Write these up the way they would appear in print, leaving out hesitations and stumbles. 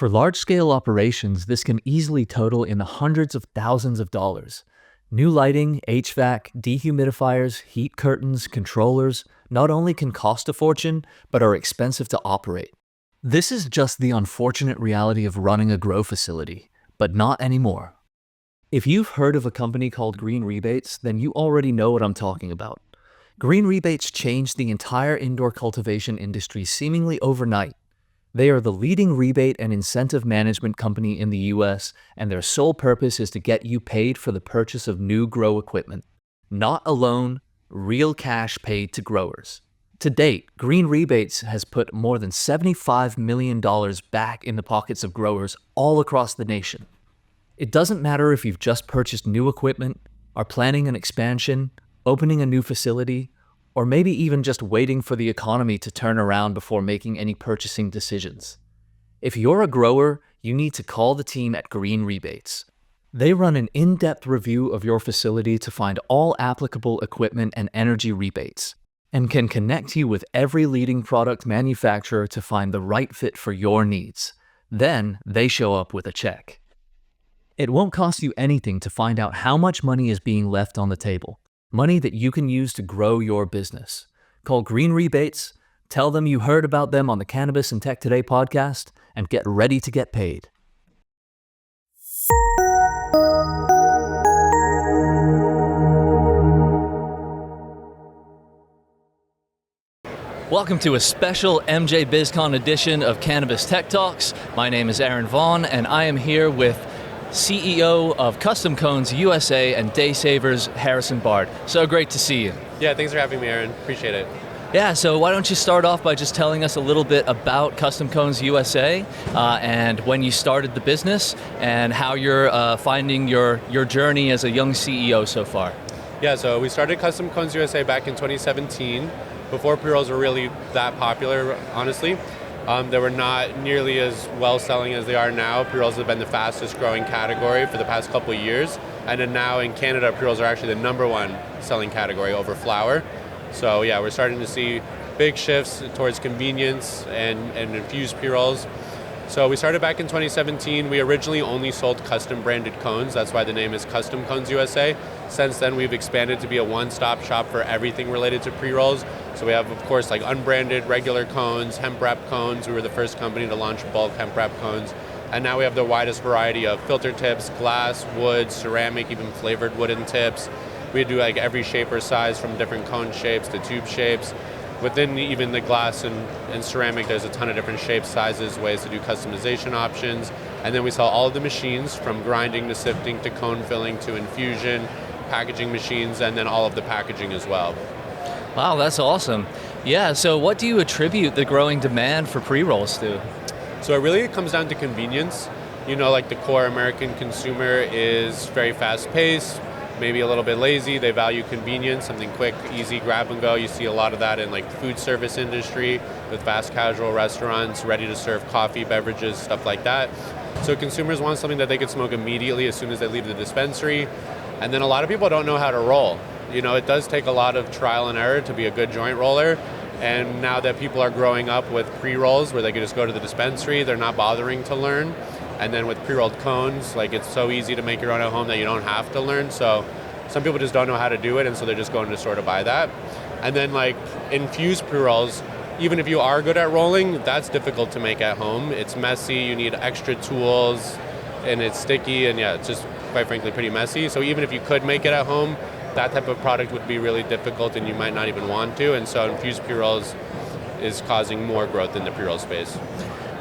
For large-scale operations, this can easily total in the hundreds of thousands of dollars. New lighting, HVAC, dehumidifiers, heat curtains, controllers not only can cost a fortune, but are expensive to operate. This is just the unfortunate reality of running a grow facility, but not anymore. If you've heard of a company called Green Rebates, then you already know what I'm talking about. Green Rebates changed the entire indoor cultivation industry seemingly overnight. They are the leading rebate and incentive management company in the US, and their sole purpose is to get you paid for the purchase of new grow equipment. Not a loan, real cash paid to growers. To date, Green Rebates has put more than $75 million back in the pockets of growers all across the nation. It doesn't matter if you've just purchased new equipment, are planning an expansion, opening a new facility, or maybe even just waiting for the economy to turn around before making any purchasing decisions. If you're a grower, you need to call the team at Green Rebates. They run an in-depth review of your facility to find all applicable equipment and energy rebates, and can connect you with every leading product manufacturer to find the right fit for your needs. Then they show up with a check. It won't cost you anything to find out how much money is being left on the table. Money that you can use to grow your business. Call Green Rebates, tell them you heard about them on the Cannabis and Tech Today podcast, and get ready to get paid. Welcome to a special MJBizCon edition of Cannabis Tech Talks. My name is Aaron Vaughn, and I am here with CEO of Custom Cones USA and Day Savers, Harrison Bard. So great to see you. Yeah, thanks for having me, Aaron. Appreciate it. Yeah, so why don't you start off by just telling us a little bit about Custom Cones USA and when you started the business and how you're finding your journey as a young CEO so far. Yeah, so we started Custom Cones USA back in 2017, before pre-rolls were really that popular, honestly. They were not nearly as well-selling as they are now. Pre-rolls have been the fastest growing category for the past couple of years. And then now in Canada, pre-rolls are actually the number one selling category over flower. So yeah, we're starting to see big shifts towards convenience and infused pre-rolls. So we started back in 2017. We originally only sold custom branded cones. That's why the name is Custom Cones USA. Since then, we've expanded to be a one-stop shop for everything related to pre-rolls. So we have, of course, like unbranded regular cones, hemp wrap cones. We were the first company to launch bulk hemp wrap cones. And now we have the widest variety of filter tips, glass, wood, ceramic, even flavored wooden tips. We do like every shape or size, from different cone shapes to tube shapes. Within even the glass and ceramic, there's a ton of different shapes, sizes, ways to do customization options. And then we sell all of the machines, from grinding to sifting to cone filling to infusion, packaging machines, and then all of the packaging as well. Wow, that's awesome. Yeah, so what do you attribute the growing demand for pre-rolls to? So it comes down to convenience. You know, like the core American consumer is very fast-paced, maybe a little bit lazy. They value convenience, something quick, easy, grab and go. You see a lot of that in like the food service industry with fast casual restaurants, ready to serve coffee, beverages, stuff like that. So consumers want something that they could smoke immediately as soon as they leave the dispensary. And then a lot of people don't know how to roll. You know, it does take a lot of trial and error to be a good joint roller. And now that people are growing up with pre-rolls where they can just go to the dispensary, they're not bothering to learn. And then with pre-rolled cones, like it's so easy to make your own at home that you don't have to learn. So some people just don't know how to do it, and so they're just going to store to buy that. And then like infused pre-rolls, even if you are good at rolling, that's difficult to make at home. It's messy, you need extra tools, and it's sticky, and yeah, it's just quite frankly pretty messy. So even if you could make it at home, that type of product would be really difficult and you might not even want to. And so infused pre-rolls is causing more growth in the pre-roll space.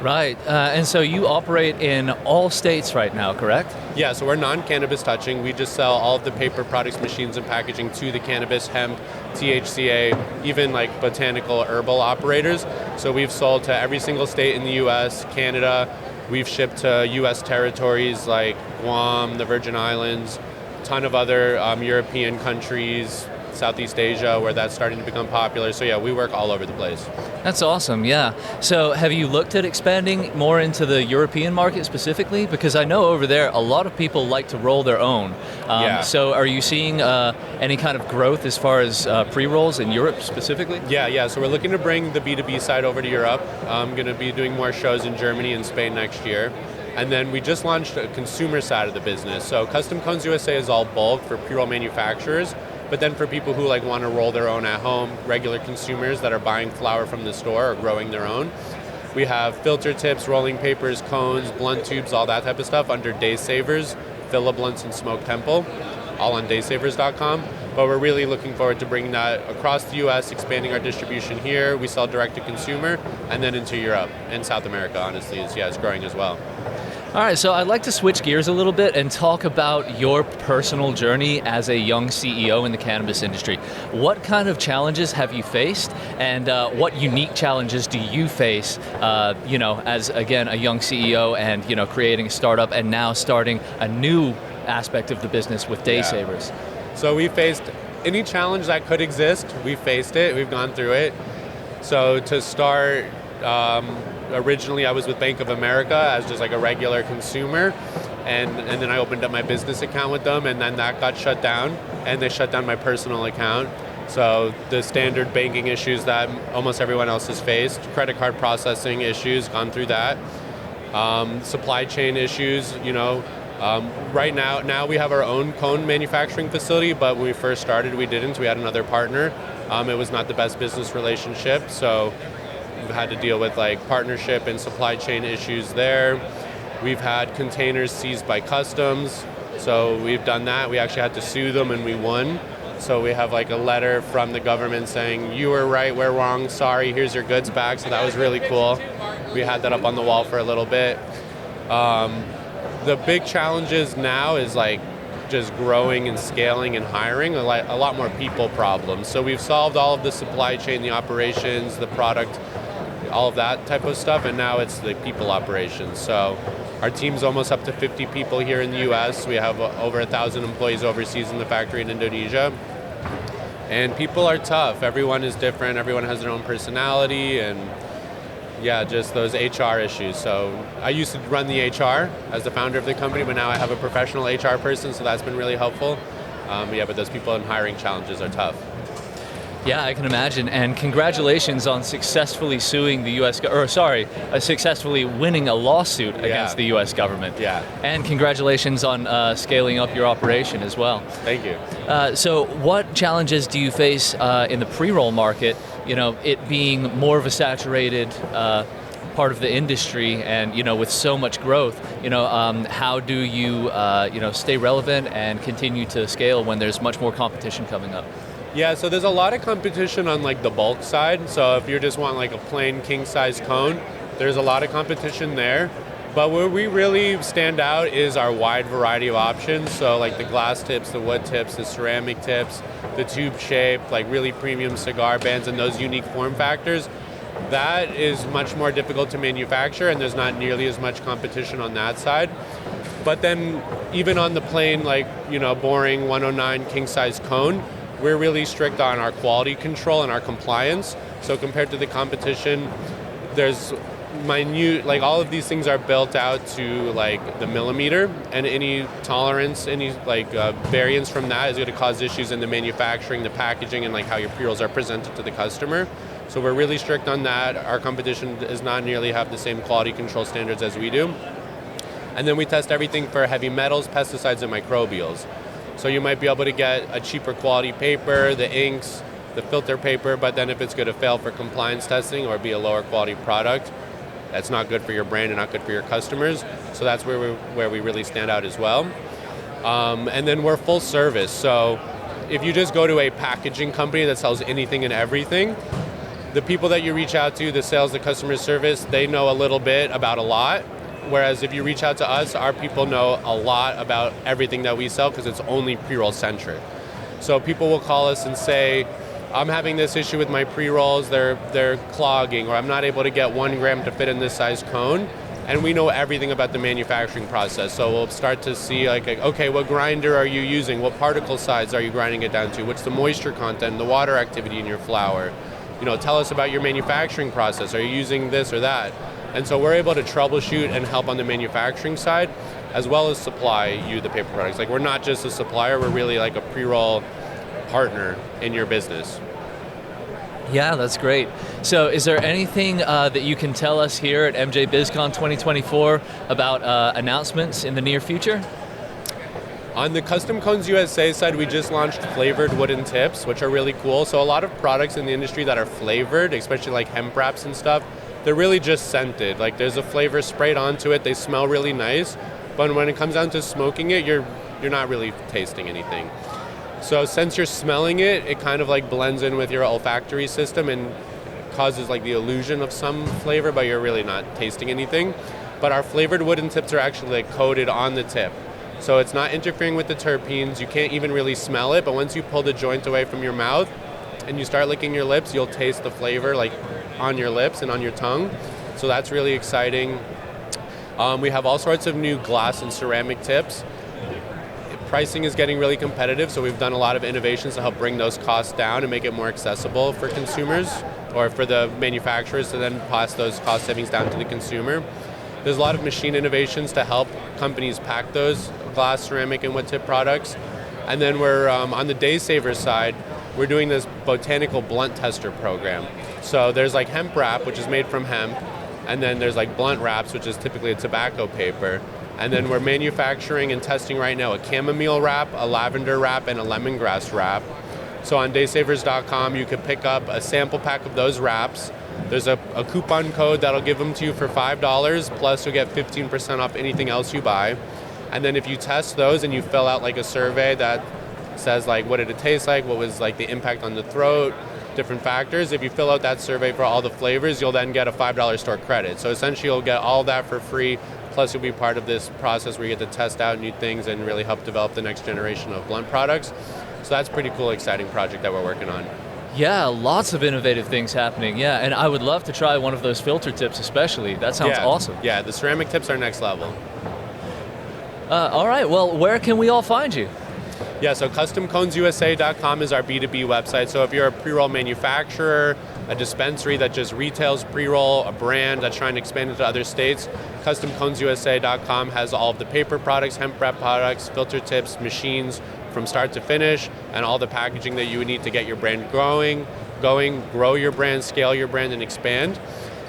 Right, and so you operate in all states right now, correct? Yeah, so we're non-cannabis touching. We just sell all of the paper products, machines, and packaging to the cannabis, hemp, THCA, even like botanical herbal operators. So we've sold to every single state in the US, Canada. We've shipped to US territories like Guam, the Virgin Islands, a ton of other European countries, Southeast Asia, where that's starting to become popular. So yeah, we work all over the place. That's awesome, yeah. So have you looked at expanding more into the European market specifically? Because I know over there a lot of people like to roll their own. Yeah. So are you seeing any kind of growth as far as pre-rolls in Europe specifically? Yeah. So we're looking to bring the B2B side over to Europe. I'm going to be doing more shows in Germany and Spain next year. And then we just launched a consumer side of the business. So Custom Cones USA is all bulk for pre-roll manufacturers. But then for people who like want to roll their own at home, regular consumers that are buying flower from the store or growing their own, we have filter tips, rolling papers, cones, blunt tubes, all that type of stuff under Day Savers, Phila Blunts and Smoke Temple, all on daysavers.com. But we're really looking forward to bringing that across the US, expanding our distribution here. We sell direct to consumer, and then into Europe and South America, honestly, it's growing as well. All right, so I'd like to switch gears a little bit and talk about your personal journey as a young CEO in the cannabis industry. What kind of challenges have you faced, and what unique challenges do you face, as, again, a young CEO and, creating a startup and now starting a new aspect of the business with Day Savers? So we faced any challenge that could exist. We faced it, we've gone through it. So to start, originally I was with Bank of America as just like a regular consumer, and then I opened up my business account with them, and then that got shut down, and they shut down my personal account. So the standard banking issues that almost everyone else has faced, credit card processing issues, gone through that. Supply chain issues, right now we have our own cone manufacturing facility, but when we first started we didn't. We had another partner. It was not the best business relationship, so we've had to deal with like partnership and supply chain issues there. We've had containers seized by customs, so we've done that. We actually had to sue them and we won. So we have like a letter from the government saying, you were right, we're wrong, sorry, here's your goods back. So that was really cool. We had that up on the wall for a little bit. The big challenges now is like just growing and scaling and hiring, a lot more people problems. So we've solved all of the supply chain, the operations, the product, all of that type of stuff, and now it's the people operations. So our team's almost up to 50 people here in the US. We have over 1,000 employees overseas in the factory in Indonesia. And people are tough. Everyone is different. Everyone has their own personality, and just those HR issues. So I used to run the HR as the founder of the company, but now I have a professional HR person, so that's been really helpful. But those people and hiring challenges are tough. Yeah, I can imagine. And congratulations on successfully suing the successfully winning a lawsuit against the U.S. government. Yeah. And congratulations on scaling up your operation as well. Thank you. So what challenges do you face in the pre-roll market, it being more of a saturated part of the industry, and with so much growth, how do you stay relevant and continue to scale when there's much more competition coming up? Yeah, so there's a lot of competition on like the bulk side. So if you just want like a plain king size cone, there's a lot of competition there. But where we really stand out is our wide variety of options. So like the glass tips, the wood tips, the ceramic tips, the tube shape, like really premium cigar bands and those unique form factors. That is much more difficult to manufacture, and there's not nearly as much competition on that side. But then even on the plain, boring 109 king size cone, we're really strict on our quality control and our compliance. So compared to the competition, there's minute, all of these things are built out to the millimeter, and any tolerance, any variance from that is going to cause issues in the manufacturing, the packaging, and how your pre-rolls are presented to the customer. So we're really strict on that. Our competition does not nearly have the same quality control standards as we do. And then we test everything for heavy metals, pesticides, and microbials. So you might be able to get a cheaper quality paper, the inks, the filter paper, but then if it's going to fail for compliance testing or be a lower quality product, that's not good for your brand and not good for your customers. So that's where we really stand out as well. And then we're full service. So if you just go to a packaging company that sells anything and everything, the people that you reach out to, the sales, the customer service, they know a little bit about a lot. Whereas if you reach out to us, our people know a lot about everything that we sell because it's only pre-roll centric. So people will call us and say, I'm having this issue with my pre-rolls, they're clogging, or I'm not able to get 1 gram to fit in this size cone. And we know everything about the manufacturing process. So we'll start to see okay, what grinder are you using? What particle size are you grinding it down to? What's the moisture content, the water activity in your flour? tell us about your manufacturing process. Are you using this or that? And so we're able to troubleshoot and help on the manufacturing side, as well as supply you the paper products. Like, we're not just a supplier, we're really like a pre-roll partner in your business. Yeah, that's great. So is there anything that you can tell us here at MJBizCon 2024 about announcements in the near future? On the Custom Cones USA side, we just launched flavored wooden tips, which are really cool. So a lot of products in the industry that are flavored, especially like hemp wraps and stuff, they're really just scented. Like, there's a flavor sprayed onto it, they smell really nice, but when it comes down to smoking it, you're not really tasting anything. So since you're smelling it, it kind of like blends in with your olfactory system and causes like the illusion of some flavor, but you're really not tasting anything. But our flavored wooden tips are actually like coated on the tip. So it's not interfering with the terpenes. You can't even really smell it, but once you pull the joint away from your mouth and you start licking your lips, you'll taste the flavor like on your lips and on your tongue. So that's really exciting. We have all sorts of new glass and ceramic tips. Pricing is getting really competitive, so we've done a lot of innovations to help bring those costs down and make it more accessible for consumers, or for the manufacturers to then pass those cost savings down to the consumer. There's a lot of machine innovations to help companies pack those glass, ceramic, and wood tip products. And then we're on the day saver side, we're doing this botanical blunt tester program. So there's like hemp wrap, which is made from hemp, and then there's like blunt wraps, which is typically a tobacco paper. And then we're manufacturing and testing right now a chamomile wrap, a lavender wrap, and a lemongrass wrap. So on daysavers.com, you could pick up a sample pack of those wraps. There's a coupon code that'll give them to you for $5, plus you'll get 15% off anything else you buy. And then if you test those and you fill out like a survey that says like, what did it taste like, what was like the impact on the throat, different factors, if you fill out that survey for all the flavors, you'll then get a $5 store credit. So essentially you'll get all that for free, plus you'll be part of this process where you get to test out new things and really help develop the next generation of blunt products. So that's a pretty cool, exciting project that we're working on. Yeah, lots of innovative things happening. Yeah, and I would love to try one of those filter tips especially. That sounds awesome. Yeah, the ceramic tips are next level. All right, well, where can we all find you? Yeah, so customconesusa.com is our B2B website. So if you're a pre-roll manufacturer, a dispensary that just retails pre-roll, a brand that's trying to expand into other states, customconesusa.com has all of the paper products, hemp wrap products, filter tips, machines from start to finish, and all the packaging that you would need to get your brand going, grow your brand, scale your brand, and expand.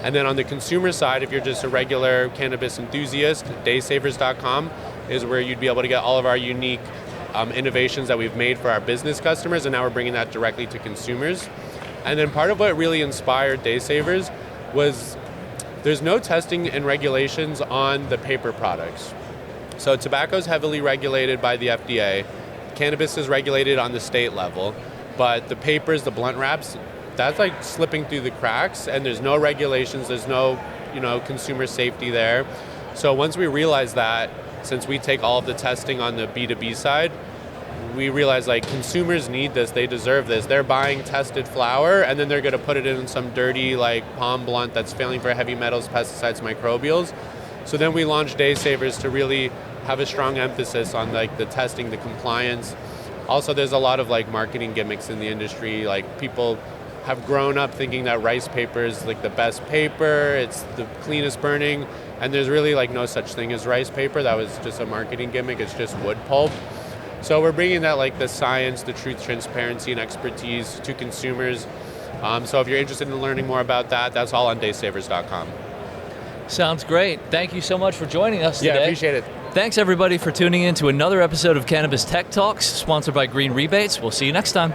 And then on the consumer side, if you're just a regular cannabis enthusiast, daysavers.com is where you'd be able to get all of our unique innovations that we've made for our business customers, and now we're bringing that directly to consumers. And then part of what really inspired Day Savers was there's no testing and regulations on the paper products. So tobacco is heavily regulated by the FDA. Cannabis is regulated on the state level, but the papers, the blunt wraps, that's like slipping through the cracks, and there's no regulations, there's no, consumer safety there. So once we realized that, since we take all of the testing on the B2B side, we realized like consumers need this, they deserve this. They're buying tested flower and then they're gonna put it in some dirty like palm blunt that's failing for heavy metals, pesticides, microbials. So then we launched Day Savers to really have a strong emphasis on like the testing, the compliance. Also, there's a lot of like marketing gimmicks in the industry. Like, people have grown up thinking that rice paper is like the best paper, it's the cleanest burning, and there's really like no such thing as rice paper. That was just a marketing gimmick, it's just wood pulp. So we're bringing that like the science, the truth, transparency, and expertise to consumers. So if you're interested in learning more about that, that's all on daysavers.com. Sounds great. Thank you so much for joining us today. Yeah, appreciate it. Thanks everybody for tuning in to another episode of Cannabis Tech Talks, sponsored by Green Rebates. We'll see you next time.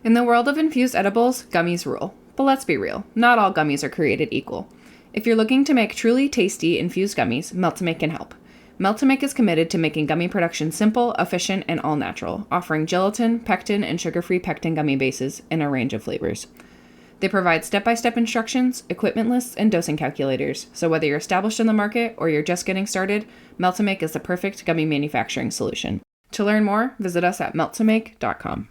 In the world of infused edibles, gummies rule. But let's be real, not all gummies are created equal. If you're looking to make truly tasty infused gummies, Melt2Make can help. Melt2Make is committed to making gummy production simple, efficient, and all-natural, offering gelatin, pectin, and sugar-free pectin gummy bases in a range of flavors. They provide step-by-step instructions, equipment lists, and dosing calculators, so whether you're established in the market or you're just getting started, Melt2Make is the perfect gummy manufacturing solution. To learn more, visit us at melt2make.com.